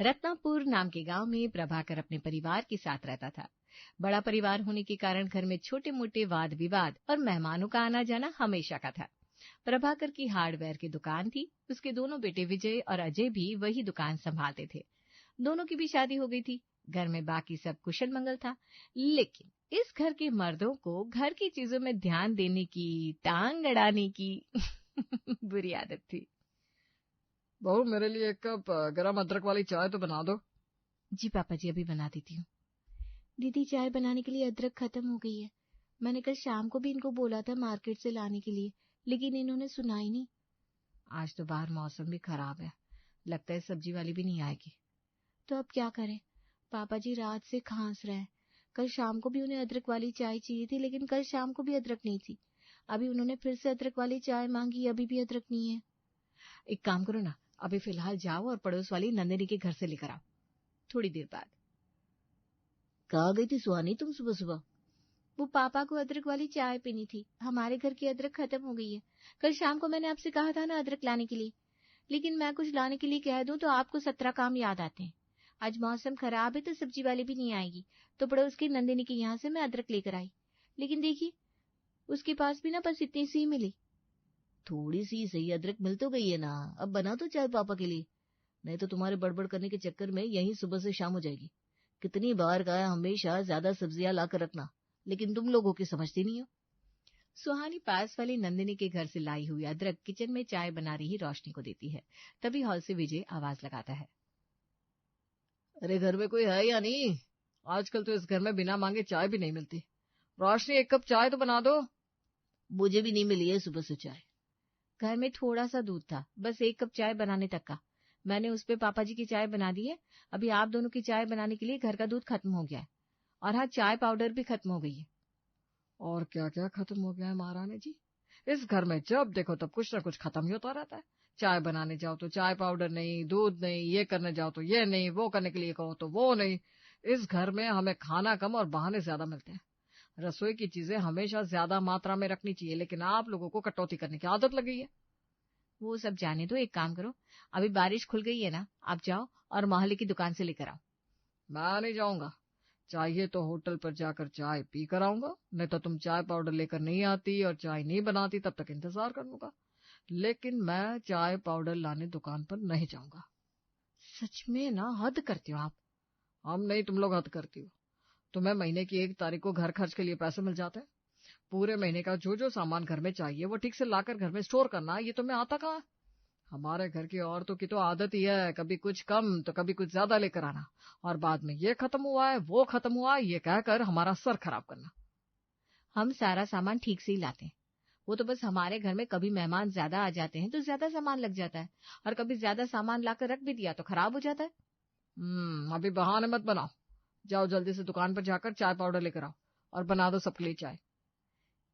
रत्नापुर नाम के गांव में प्रभाकर अपने परिवार के साथ रहता था। बड़ा परिवार होने के कारण घर में छोटे मोटे वाद विवाद और मेहमानों का आना जाना हमेशा का था। प्रभाकर की हार्डवेयर की दुकान थी। उसके दोनों बेटे विजय और अजय भी वही दुकान संभालते थे। दोनों की भी शादी हो गई थी। घर में बाकी सब कुशल मंगल था, लेकिन इस घर के मर्दों को घर की चीजों में ध्यान देने की, टांग अड़ाने की बुरी आदत थी। बहू, मेरे लिए एक कप गरम अदरक वाली चाय तो बना दो। जी पापा जी, अभी बना देती हूँ। दीदी, चाय बनाने के लिए अदरक खत्म हो गई है। मैंने कल शाम को भी इनको बोला था मार्केट से लाने के लिए, लेकिन इन्होंने सुना ही नहीं। आज तो बाहर मौसम भी खराब है, लगता है सब्जी वाली भी नहीं आएगी। तो अब क्या करें? पापा जी रात से खांस रहे हैं। कल शाम को भी उन्हें अदरक वाली चाय चाहिए थी, लेकिन कल शाम को भी अदरक नहीं थी। अभी उन्होंने फिर से अदरक वाली चाय मांगी, अभी भी अदरक नहीं है। एक काम करो ना, अभी फिलहाल जाओ और पड़ोस वाली नंदिनी के घर से लेकर आओ। थोड़ी देर बाद। कहाँ गई थी सुहानी तुम सुबह सुबह? वो पापा को अदरक वाली चाय पीनी थी। हमारे घर की अदरक खत्म हो गई है। कल शाम को मैंने आपसे कहा था ना अदरक लाने के लिए, लेकिन मैं कुछ लाने के लिए कह दूं तो आपको 17 काम याद आते हैं। आज मौसम खराब है तो सब्जी वाली भी नहीं आएगी, तो पड़ोस की नंदिनी के यहाँ से मैं अदरक लेकर आई, लेकिन देखिए उसके पास भी ना बस इतनी सी मिली। थोड़ी सी सही, अदरक मिल तो गई है ना। अब बना दो चाय पापा के लिए, नहीं तो तुम्हारे बड़बड़ करने के चक्कर में यही सुबह से शाम हो जाएगी। कितनी बार कहा हमेशा ज्यादा सब्जियां ला कर रखना, लेकिन तुम लोगों की समझती नहीं हो। सुहानी पास वाली नंदिनी के घर से लाई हुई अदरक किचन में चाय बना रही रोशनी को देती है। तभी हॉल से विजय आवाज लगाता है, अरे घर में कोई है या नहीं? आजकल तो इस घर में बिना मांगे चाय भी नहीं मिलती। रोशनी, एक कप चाय तो बना दो। मुझे भी नहीं मिली है सुबह से चाय। घर में थोड़ा सा दूध था, बस 1 कप चाय बनाने तक का। मैंने उस पे पापा जी की चाय बना दी है। अभी आप दोनों की चाय बनाने के लिए घर का दूध खत्म हो गया है, और हाँ, चाय पाउडर भी खत्म हो गई है। और क्या क्या खत्म हो गया है महारानी जी? इस घर में जब देखो तब कुछ ना कुछ खत्म ही होता रहता है। चाय बनाने जाओ तो चाय पाउडर नहीं, दूध नहीं, ये करने जाओ तो ये नहीं, वो करने के लिए कहो तो वो नहीं। इस घर में हमें खाना कम और बहाने ज्यादा मिलते हैं। रसोई की चीजें हमेशा ज्यादा मात्रा में रखनी चाहिए, लेकिन आप लोगों को कटौती करने की आदत लग गई है। वो सब जाने दो, एक काम करो, अभी बारिश खुल गई है ना, आप जाओ और मोहल्ले की दुकान से लेकर आओ। मैं नहीं जाऊंगा। चाहिए तो होटल पर जाकर चाय पी कर आऊंगा, नहीं तो तुम चाय पाउडर लेकर नहीं आती और चाय नहीं बनाती तब तक इंतजार कर लूंगा, लेकिन मैं चाय पाउडर लाने दुकान पर नहीं जाऊंगा। सच में ना, हद करते हो आप। हम नहीं, तुम लोग हद करती हो। तुम्हें महीने की 1 तारीख को घर खर्च के लिए पैसे मिल जाते हैं। पूरे महीने का जो जो सामान घर में चाहिए वो ठीक से लाकर घर में स्टोर करना, ये तुम्हें आता कहाँ है? हमारे घर की औरतों की तो आदत ही है, कभी कुछ कम तो कभी कुछ ज्यादा लेकर आना, और बाद में ये खत्म हुआ है वो खत्म हुआ है ये कहकर हमारा सर खराब करना। हम सारा सामान ठीक से ही लाते हैं। वो तो बस हमारे घर में कभी मेहमान ज्यादा आ जाते हैं तो ज्यादा सामान लग जाता है, और कभी ज्यादा सामान लाकर रख भी दिया तो खराब हो जाता है। अभी बहाने मत बनाओ। जाओ जल्दी से दुकान पर जाकर चाय पाउडर लेकर आओ और बना दो सबके लिए चाय।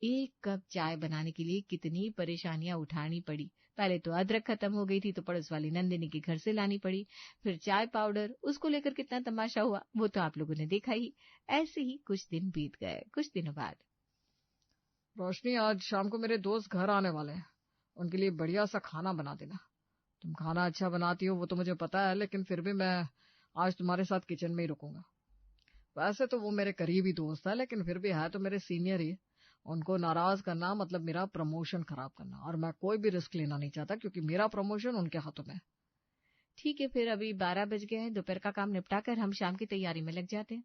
1 कप चाय बनाने के लिए कितनी परेशानियां उठानी पड़ी। पहले तो अदरक खत्म हो गई थी तो पड़ोस वाली नंदिनी के घर से लानी पड़ी, फिर चाय पाउडर, उसको लेकर कितना तमाशा हुआ वो तो आप लोगों ने देखा ही। ऐसे ही कुछ दिन बीत गए। कुछ दिनों बाद, रोशनी, आज शाम को मेरे दोस्त घर आने वाले हैं, उनके लिए बढ़िया सा खाना बना देना। तुम खाना अच्छा बनाती हो वो तो मुझे पता है, लेकिन फिर भी मैं आज तुम्हारे साथ किचन में ही रुकूंगा। वैसे तो वो मेरे करीबी दोस्त है, लेकिन फिर भी है तो मेरे सीनियर ही। उनको नाराज करना मतलब मेरा प्रमोशन खराब करना, और मैं कोई भी रिस्क लेना नहीं चाहता क्योंकि मेरा प्रमोशन उनके हाथों में है। ठीक है, फिर अभी 12 बज गए हैं। दोपहर का काम निपटाकर हम शाम की तैयारी में लग जाते हैं।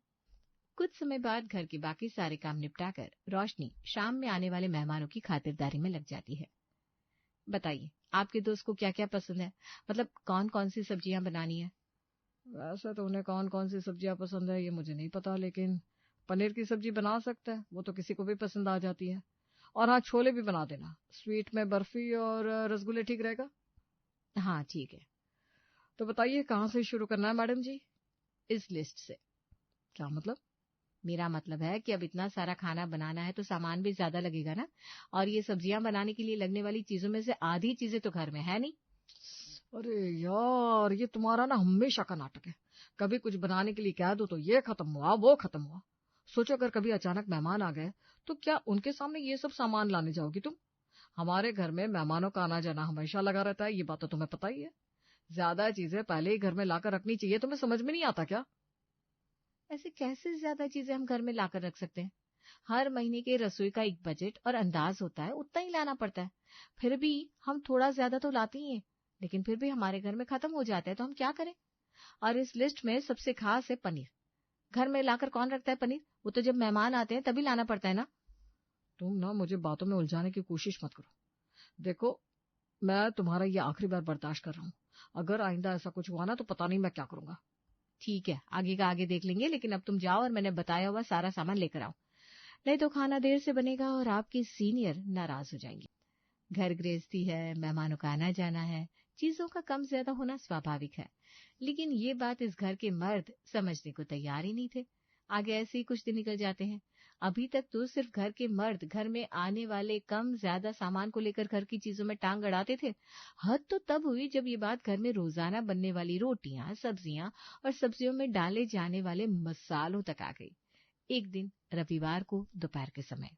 कुछ समय बाद घर के बाकी सारे काम निपटाकर रोशनी शाम में आने वाले मेहमानों की खातिरदारी में लग जाती है। बताइए, आपके दोस्त को क्या क्या पसंद है, मतलब कौन कौन सी सब्जियां बनानी है? वैसे तो उन्हें कौन कौन सी सब्जियां पसंद है ये मुझे नहीं पता, लेकिन पनीर की सब्जी बना सकता है, वो तो किसी को भी पसंद आ जाती है। और हाँ, छोले भी बना देना। स्वीट में बर्फी और रसगुल्ले ठीक रहेगा? हाँ ठीक है। तो बताइए कहाँ से शुरू करना है मैडम जी? इस लिस्ट से। क्या मतलब? मेरा मतलब है कि अब इतना सारा खाना बनाना है तो सामान भी ज्यादा लगेगा ना, और ये सब्जियां बनाने के लिए लगने वाली चीजों में से आधी चीजें तो घर में है नहीं। अरे यार, ये तुम्हारा ना हमेशा का नाटक है। कभी कुछ बनाने के लिए कह दो तो ये खत्म हुआ वो खत्म हुआ। सोचो अगर कभी अचानक मेहमान आ गए तो क्या उनके सामने ये सब सामान लाने जाओगी तुम? हमारे घर में मेहमानों का आना जाना हमेशा लगा रहता है, ये बात तो तुम्हें पता ही है। ज्यादा चीजें पहले ही घर में लाकर रखनी चाहिए, तुम्हें समझ में नहीं आता क्या? ऐसे कैसे ज्यादा चीजें हम घर में लाकर रख सकते हैं? हर महीने के रसोई का एक बजट और अंदाज होता है, उतना ही लाना पड़ता है। फिर भी हम थोड़ा ज्यादा तो लाते ही हैं, लेकिन फिर भी हमारे घर में खत्म हो जाता है, तो हम क्या करें? और इस लिस्ट में सबसे खास है पनीर। घर में लाकर कौन रखता है पनीर? वो तो जब मेहमान आते हैं तभी लाना पड़ता है ना। तुम ना मुझे बातों में उलझाने की कोशिश मत करो। देखो, मैं तुम्हारा ये आखिरी बार बर्दाश्त कर रहा हूँ। अगर आइंदा ऐसा कुछ हुआ ना तो पता नहीं मैं क्या करूंगा। ठीक है, आगे का आगे देख लेंगे, लेकिन अब तुम जाओ और मैंने बताया हुआ सारा सामान लेकर आओ, नहीं तो खाना देर से बनेगा और आपकी सीनियर नाराज हो जाएंगी। घर गृहस्थी है, मेहमानों का आना जाना है, चीजों का कम ज्यादा होना स्वाभाविक है। लेकिन ये बात इस घर के मर्द समझने को तैयार ही नहीं थे। आगे ऐसे ही कुछ दिन निकल जाते हैं। अभी तक तो सिर्फ घर के मर्द घर में आने वाले कम ज्यादा सामान को लेकर घर की चीजों में टांग अड़ाते थे। हद तो तब हुई जब ये बात घर में रोजाना बनने वाली रोटियां, सब्जियां और सब्जियों में डाले जाने वाले मसालों तक आ गई। एक दिन रविवार को दोपहर के समय,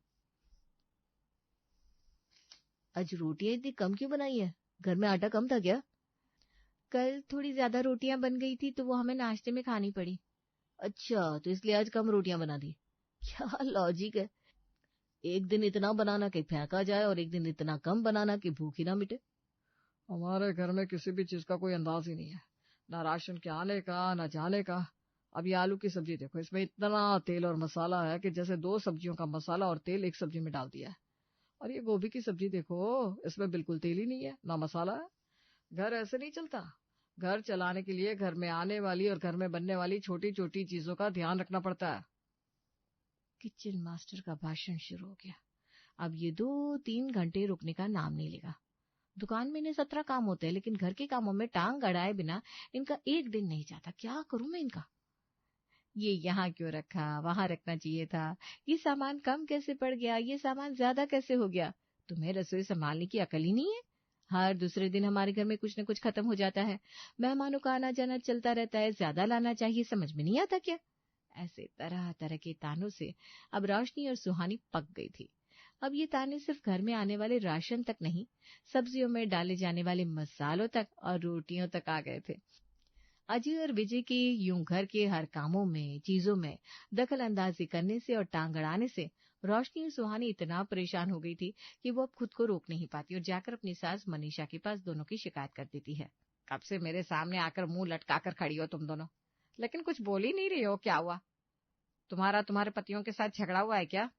आज रोटियां इतनी कम क्यों बनाई है? घर में आटा कम था क्या? कल थोड़ी ज्यादा रोटियां बन गई थी तो वो हमें नाश्ते में खानी पड़ी। अच्छा, तो इसलिए आज कम रोटियां बना दी। क्या लॉजिक है? एक दिन इतना बनाना कि फेंका जाए और एक दिन इतना कम बनाना कि भूख ही ना मिटे। हमारे घर में किसी भी चीज का कोई अंदाज ही नहीं है, ना राशन के आने का ना जाने का। अब ये आलू की सब्जी देखो, इसमें इतना तेल और मसाला है कि जैसे 2 सब्जियों का मसाला और तेल एक सब्जी में डाल दिया है। और ये गोभी की सब्जी देखो, इसमें बिल्कुल तेल ही नहीं है ना मसाला है। घर ऐसे नहीं चलता। घर चलाने के लिए घर में आने वाली और घर में बनने वाली छोटी छोटी चीजों का ध्यान रखना पड़ता है। किचन मास्टर का भाषण शुरू हो गया। अब ये 2-3 घंटे रुकने का नाम नहीं लेगा। दुकान में इन्हें 17 काम होते हैं, लेकिन घर के कामों में टांग अड़ाए बिना इनका एक दिन नहीं जाता। क्या करूं मैं इनका? ये यहाँ क्यों रखा, वहां रखना चाहिए था। ये सामान कम कैसे पड़ गया, ये सामान ज्यादा कैसे हो गया? तुम्हें रसोई संभालने की अकल ही नहीं है। हर दूसरे दिन हमारे घर में कुछ न कुछ खत्म हो जाता है। मेहमानों का आना जाना चलता रहता है, ज्यादा लाना चाहिए, समझ में नहीं आता क्या? ऐसे तरह तरह के तानों से अब रोशनी और सुहानी पक गई थी। अब ये ताने सिर्फ घर में आने वाले राशन तक नहीं, सब्जियों में डाले जाने वाले मसालों तक और रोटियों तक आ गए थे। अजय और विजय की यूं घर के हर कामों में, चीजों में दखल अंदाजी करने से और टांग अड़ाने से रोशनी और सुहानी इतना परेशान हो गई थी कि वो अब खुद को रोक नहीं पाती और जाकर अपनी सास मनीषा के पास दोनों की शिकायत कर देती है। कब से मेरे सामने आकर मुंह लटकाकर खड़ी हो तुम दोनों, लेकिन कुछ बोल ही नहीं रही हो। क्या हुआ? तुम्हारे पतियों के साथ झगड़ा हुआ है क्या?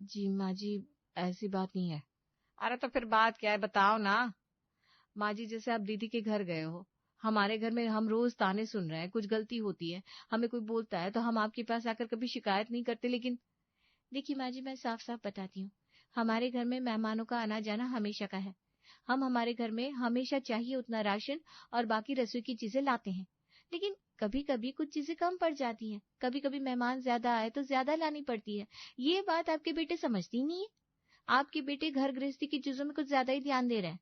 जी माँ जी, ऐसी बात नहीं है। अरे तो फिर बात क्या है, बताओ ना। माँ जी, जैसे आप दीदी के घर गए हो, हमारे घर में हम रोज ताने सुन रहे हैं, कुछ गलती होती है, हमें कोई बोलता है तो हम आपके पास आकर कभी शिकायत नहीं करते। लेकिन देखिए माँ जी, मैं साफ साफ बताती हूँ, हमारे घर में मेहमानों का आना जाना हमेशा का है। हम हमारे घर में हमेशा चाहिए उतना राशन और बाकी रसोई की चीजें लाते हैं। लेकिन कभी कभी कुछ चीजें कम पड़ जाती हैं, कभी कभी मेहमान ज्यादा आए तो ज्यादा लानी पड़ती है। ये बात आपके बेटे समझती ही नहीं है। आपके बेटे घर गृहस्थी की चीजों में कुछ ज्यादा ही ध्यान दे रहे हैं।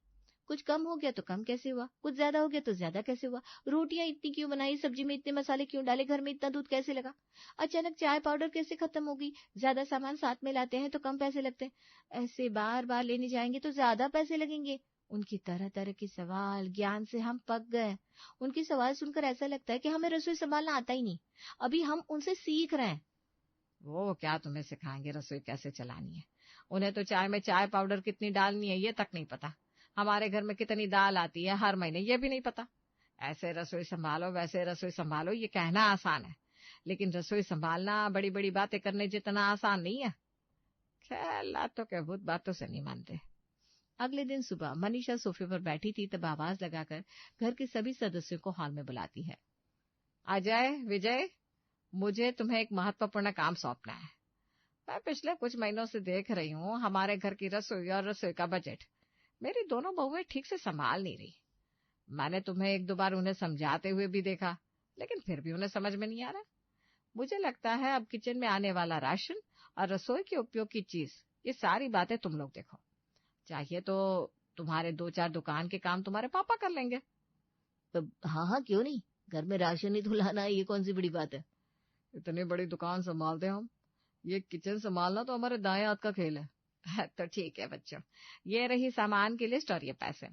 कुछ कम हो गया तो कम कैसे हुआ, कुछ ज्यादा हो गया तो ज्यादा कैसे हुआ, रोटियां इतनी क्यों बनाई, सब्जी में इतने मसाले क्यों डाले, घर में इतना दूध कैसे लगा, अचानक चाय पाउडर कैसे खत्म हो गई, ज्यादा सामान साथ में लाते हैं तो कम पैसे लगते हैं, ऐसे बार बार लेने जाएंगे तो ज्यादा पैसे लगेंगे। उनकी तरह तरह के सवाल ज्ञान से हम पक गए। उनके सवाल सुनकर ऐसा लगता है कि हमें रसोई संभालना आता ही नहीं, अभी हम उनसे सीख रहे हैं। वो क्या तुम्हें सिखाएंगे रसोई कैसे चलानी है? उन्हें तो चाय में चाय पाउडर कितनी डालनी है ये तक नहीं पता। हमारे घर में कितनी दाल आती है हर महीने ये भी नहीं पता। ऐसे रसोई संभालो, वैसे रसोई संभालो, ये कहना आसान है, लेकिन रसोई संभालना बड़ी बड़ी बातें करने जितना आसान नहीं है। खैर, लातों के भूत बातों से नहीं मानते। अगले दिन सुबह मनीषा सोफे पर बैठी थी तब आवाज लगाकर घर के सभी सदस्यों को हॉल में बुलाती है। अजय, विजय, मुझे तुम्हें एक महत्वपूर्ण काम सौंपना है। मैं पिछले कुछ महीनों से देख रही हूँ हमारे घर की रसोई और रसोई का बजट मेरी दोनों बहुएं ठीक से संभाल नहीं रही। मैंने तुम्हें 1-2 बार उन्हें समझाते हुए भी देखा, लेकिन फिर भी उन्हें समझ में नहीं आ रहा। मुझे लगता है अब किचन में आने वाला राशन और रसोई के उपयोग की चीज, ये सारी बातें तुम लोग देखो। चाहिए तो तुम्हारे 2-4 दुकान के काम तुम्हारे पापा कर लेंगे। तो हाँ हाँ, क्यों नहीं, घर में राशन ही तो लाना है, ये कौन सी बड़ी बात है। इतनी बड़ी दुकान संभालते हम, ये किचन संभालना तो हमारे दाएं हाथ का खेल है। तो ठीक है बच्चों, ये रही सामान की लिस्ट और ये पैसे।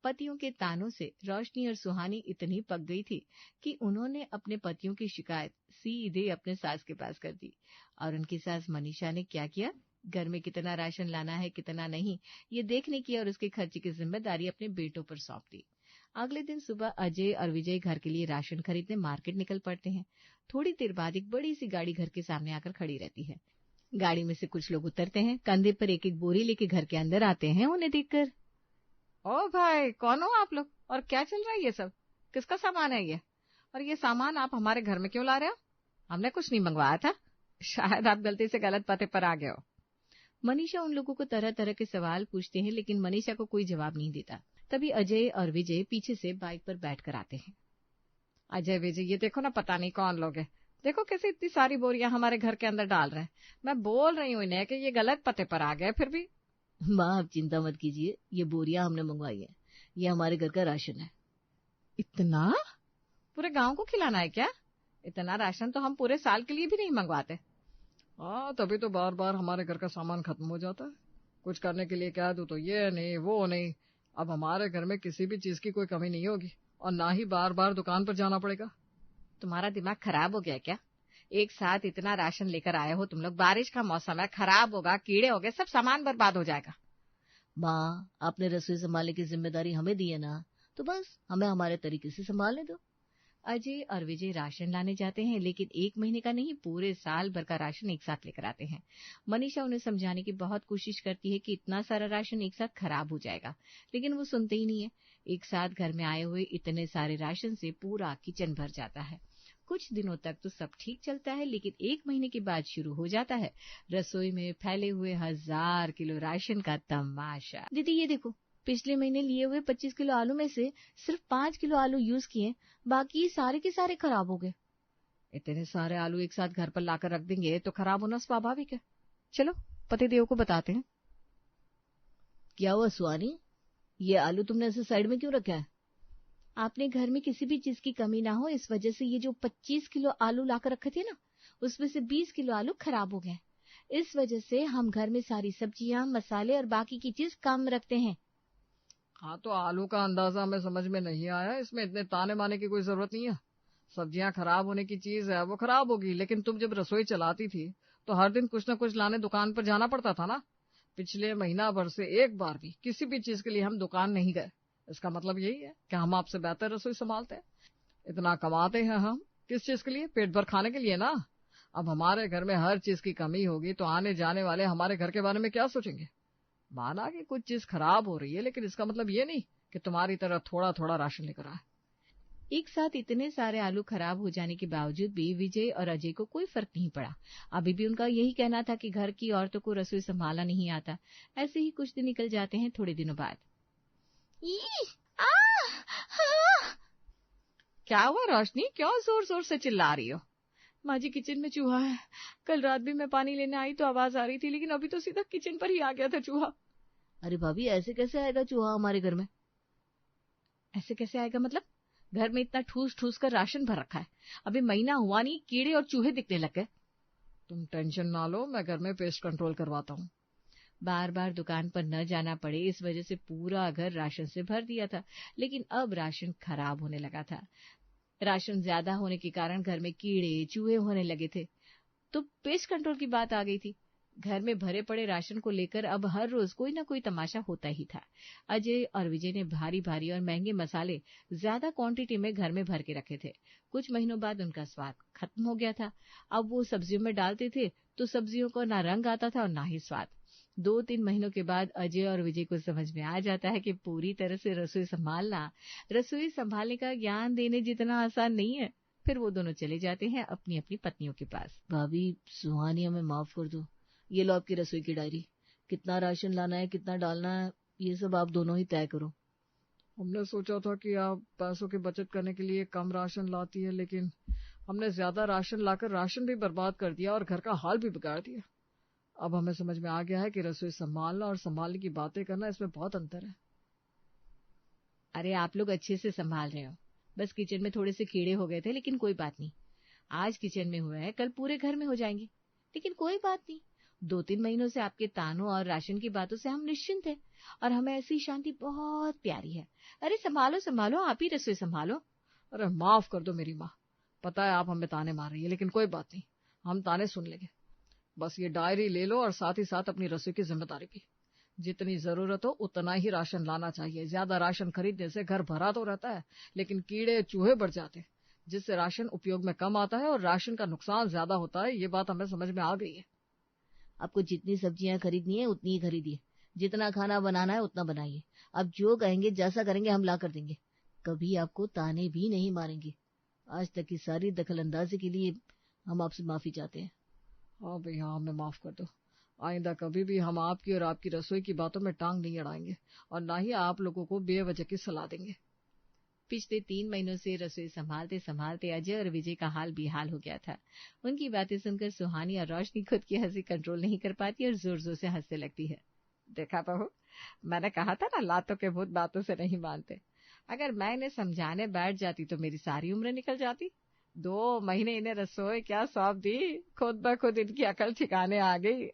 पतियों के तानों से रोशनी और सुहानी इतनी पक गई थी कि उन्होंने अपने पतियों की शिकायत सीधे अपने सास के पास कर दी। और उनकी सास मनीषा ने क्या किया, घर में कितना राशन लाना है कितना नहीं, ये देखने की और उसके खर्चे की जिम्मेदारी अपने बेटों पर सौंप दी। अगले दिन सुबह अजय और विजय घर के लिए राशन खरीदने मार्केट निकल पड़ते हैं। थोड़ी देर बाद एक बड़ी सी गाड़ी घर के सामने आकर खड़ी रहती है। गाड़ी में से कुछ लोग उतरते हैं, कंधे पर एक एक बोरी लेके घर के अंदर आते हैं। उन्हें देखकर, ओ भाई, कौन हो आप लोग और क्या चल रहा है? ये सब किसका सामान है ये? और ये सामान आप हमारे घर में क्यों ला रहे हो? हमने कुछ नहीं मंगवाया था, शायद आप गलती से गलत पते पर आ गए हो। मनीषा उन लोगों को तरह तरह के सवाल पूछते हैं, लेकिन मनीषा को कोई जवाब नहीं देता। तभी अजय और विजय पीछे से बाइक पर बैठ कर आते हैं। अजय विजय, ये देखो ना, पता नहीं कौन लोग हैं। देखो कैसे इतनी सारी बोरियां हमारे घर के अंदर डाल रहे हैं। मैं बोल रही हूँ इन्हें कि ये गलत पते पर आ गए, फिर भी। माँ, आप चिंता मत कीजिए, ये बोरियां हमने मंगवाई है, ये हमारे घर का राशन है। इतना? पूरे गांव को खिलाना है क्या? इतना राशन तो हम पूरे साल के लिए भी नहीं मंगवाते। हाँ, तभी तो बार बार हमारे घर का सामान खत्म हो जाता है। कुछ करने के लिए कह दूं तो ये नहीं वो नहीं। अब हमारे घर में किसी भी चीज की कोई कमी नहीं होगी और ना ही बार बार दुकान पर जाना पड़ेगा। तुम्हारा दिमाग खराब हो गया क्या? एक साथ इतना राशन लेकर आए हो तुम लोग, बारिश का मौसम है, खराब होगा, कीड़े हो गए, सब सामान बर्बाद हो जाएगा। माँ, आपने रसोई संभालने की जिम्मेदारी हमें दी है ना, तो बस हमें हमारे तरीके से संभालने दो। अजय और विजय राशन लाने जाते हैं, लेकिन 1 महीने का नहीं, पूरे साल भर का राशन एक साथ लेकर आते हैं। मनीषा उन्हें समझाने की बहुत कोशिश करती है कि इतना सारा राशन एक साथ खराब हो जाएगा, लेकिन वो सुनते ही नहीं है। एक साथ घर में आए हुए इतने सारे राशन से पूरा किचन भर जाता है। कुछ दिनों तक तो सब ठीक चलता है, लेकिन 1 महीने के बाद शुरू हो जाता है रसोई में फैले हुए 1000 किलो राशन का तमाशा। दीदी, ये देखो, पिछले महीने लिए हुए 25 किलो आलू में से सिर्फ 5 किलो आलू यूज किए, बाकी सारे के सारे खराब हो गए। इतने सारे आलू एक साथ घर पर लाकर रख देंगे तो खराब होना स्वाभाविक है। चलो पतिदेव को बताते हैं। क्या हुआ सुहानी, ये आलू तुमने ऐसे साइड में क्यों रखा है? आपने घर में किसी भी चीज की कमी ना हो, इस वजह से ये जो 25 किलो आलू लाकर रखे थे ना, उसमें से 20 किलो आलू खराब हो गए। इस वजह से हम घर में सारी सब्जियां, मसाले और बाकी की चीज कम रखते हैं। हाँ, तो आलू का अंदाजा हमें समझ में नहीं आया, इसमें इतने ताने माने की कोई जरूरत नहीं है। सब्जियां खराब होने की चीज है, वो खराब होगी, लेकिन तुम जब रसोई चलाती थी तो हर दिन कुछ न कुछ लाने दुकान पर जाना पड़ता था ना। पिछले महीना भर से एक बार भी किसी भी चीज के लिए हम दुकान नहीं गए। इसका मतलब यही है कि हम आपसे बेहतर रसोई संभालते हैं। इतना कमाते हैं हम किस चीज के लिए? पेट भर खाने के लिए ना। अब हमारे घर में हर चीज की कमी होगी तो आने जाने वाले हमारे घर के बारे में क्या सोचेंगे? माना कि कुछ चीज खराब हो रही है, लेकिन इसका मतलब ये नहीं कि तुम्हारी तरह थोड़ा थोड़ा राशन लेकर आए। एक साथ इतने सारे आलू खराब हो जाने के बावजूद भी विजय और अजय को कोई फर्क नहीं पड़ा। अभी भी उनका यही कहना था कि घर की औरतों को रसोई संभालना नहीं आता। ऐसे ही कुछ दिन निकल जाते हैं। थोड़े दिनों बाद, क्या हुआ रोशनी, क्यों जोर जोर से चिल्ला रही हो? माँ जी, किचन में चूहा है। कल रात भी मैं पानी लेने आई तो आवाज आ रही थी, लेकिन अभी तो सीधा किचन पर ही आ गया था चूहा। अरे भाभी, ऐसे कैसे आएगा चूहा हमारे घर में? ऐसे कैसे आएगा मतलब? घर में इतना ठूस ठूस कर राशन भर रखा है, अभी महीना हुआ नहीं, कीड़े और चूहे दिखने लग गए। तुम टेंशन ना लो, मैं घर में पेस्ट कंट्रोल करवाता हूँ। बार बार दुकान पर न जाना पड़े, इस वजह से पूरा घर राशन से भर दिया था, लेकिन अब राशन खराब होने लगा था। राशन ज्यादा होने के कारण घर में कीड़े चूहे होने लगे थे, तो पेस्ट कंट्रोल की बात आ गई थी। घर में भरे पड़े राशन को लेकर अब हर रोज कोई ना कोई तमाशा होता ही था। अजय और विजय ने भारी भारी और महंगे मसाले ज्यादा क्वांटिटी में घर में भर के रखे थे। कुछ महीनों बाद उनका स्वाद खत्म हो गया था। अब वो सब्जियों में डालते थे तो सब्जियों को ना रंग आता था और ना ही स्वाद। 2-3 महीनों के बाद अजय और विजय को समझ में आ जाता है कि पूरी तरह से रसोई संभालने का ज्ञान देने जितना आसान नहीं है। फिर वो दोनों चले जाते हैं अपनी अपनी पत्नियों के पास। भाभी, सुहानी हमें माफ कर दो। ये लो आपकी रसोई की डायरी, कितना राशन लाना है, कितना डालना है, ये सब आप दोनों ही तय करो। हमने सोचा था कि आप पैसों की बचत करने के लिए कम राशन लाती है, लेकिन हमने ज्यादा राशन लाकर राशन भी बर्बाद कर दिया और घर का हाल भी बिगाड़ दिया। अब हमें समझ में आ गया है कि रसोई संभालना और संभालने की बातें करना, इसमें बहुत अंतर है। अरे, आप लोग अच्छे से संभाल रहे हो, बस किचन में थोड़े से कीड़े हो गए थे, लेकिन कोई बात नहीं। आज किचन में हुआ है, कल पूरे घर में हो जाएंगे, लेकिन कोई बात नहीं। 2-3 महीनों से आपके तानों और राशन की बातों से हम निश्चिंत हैं और हमें ऐसी शांति बहुत प्यारी है। अरे संभालो संभालो, आप ही रसोई संभालो। अरे माफ कर दो मेरी माँ, पता है आप हमें ताने मार रही है, लेकिन कोई बात नहीं, हम ताने सुन लेंगे। बस ये डायरी ले लो और साथ ही साथ अपनी रसोई की जिम्मेदारी भी। जितनी जरूरत हो उतना ही राशन लाना चाहिए। ज्यादा राशन खरीदने से घर भरा तो रहता है, लेकिन कीड़े चूहे बढ़ जाते हैं, जिससे राशन उपयोग में कम आता है और राशन का नुकसान ज्यादा होता है। ये बात हमें समझ में आ गई है। आपको जितनी सब्जियां खरीदनी है उतनी ही खरीदिए, जितना खाना बनाना है उतना बनाइए। आप जो कहेंगे जैसा करेंगे हम ला कर देंगे, कभी आपको ताने भी नहीं मारेंगे। आज तक की सारी दखलंदाजी के लिए हम आपसे माफी चाहते हैं। हाँ भैया, हमें माफ कर दो। आइंदा कभी भी हम आपकी और आपकी रसोई की बातों में टांग नहीं अड़ाएंगे और ना ही आप लोगों को बेवजह की सलाह देंगे। पिछले 3 महीनों से रसोई संभालते संभालते अजय और विजय का हाल बेहाल हो गया था। उनकी बातें सुनकर सुहानी और रोशनी खुद की हंसी कंट्रोल नहीं कर पाती और जोर जोर से हंसने लगती है। देखा बहू, मैंने कहा था ना, लातों के भूत बातों से नहीं मानते। अगर मैं इन्हें समझाने बैठ जाती तो मेरी सारी उम्र निकल जाती। 2 महीने इन्हें रसोई क्या सौंप दी, खुद ब खुद इनकी अकल ठिकाने आ गई।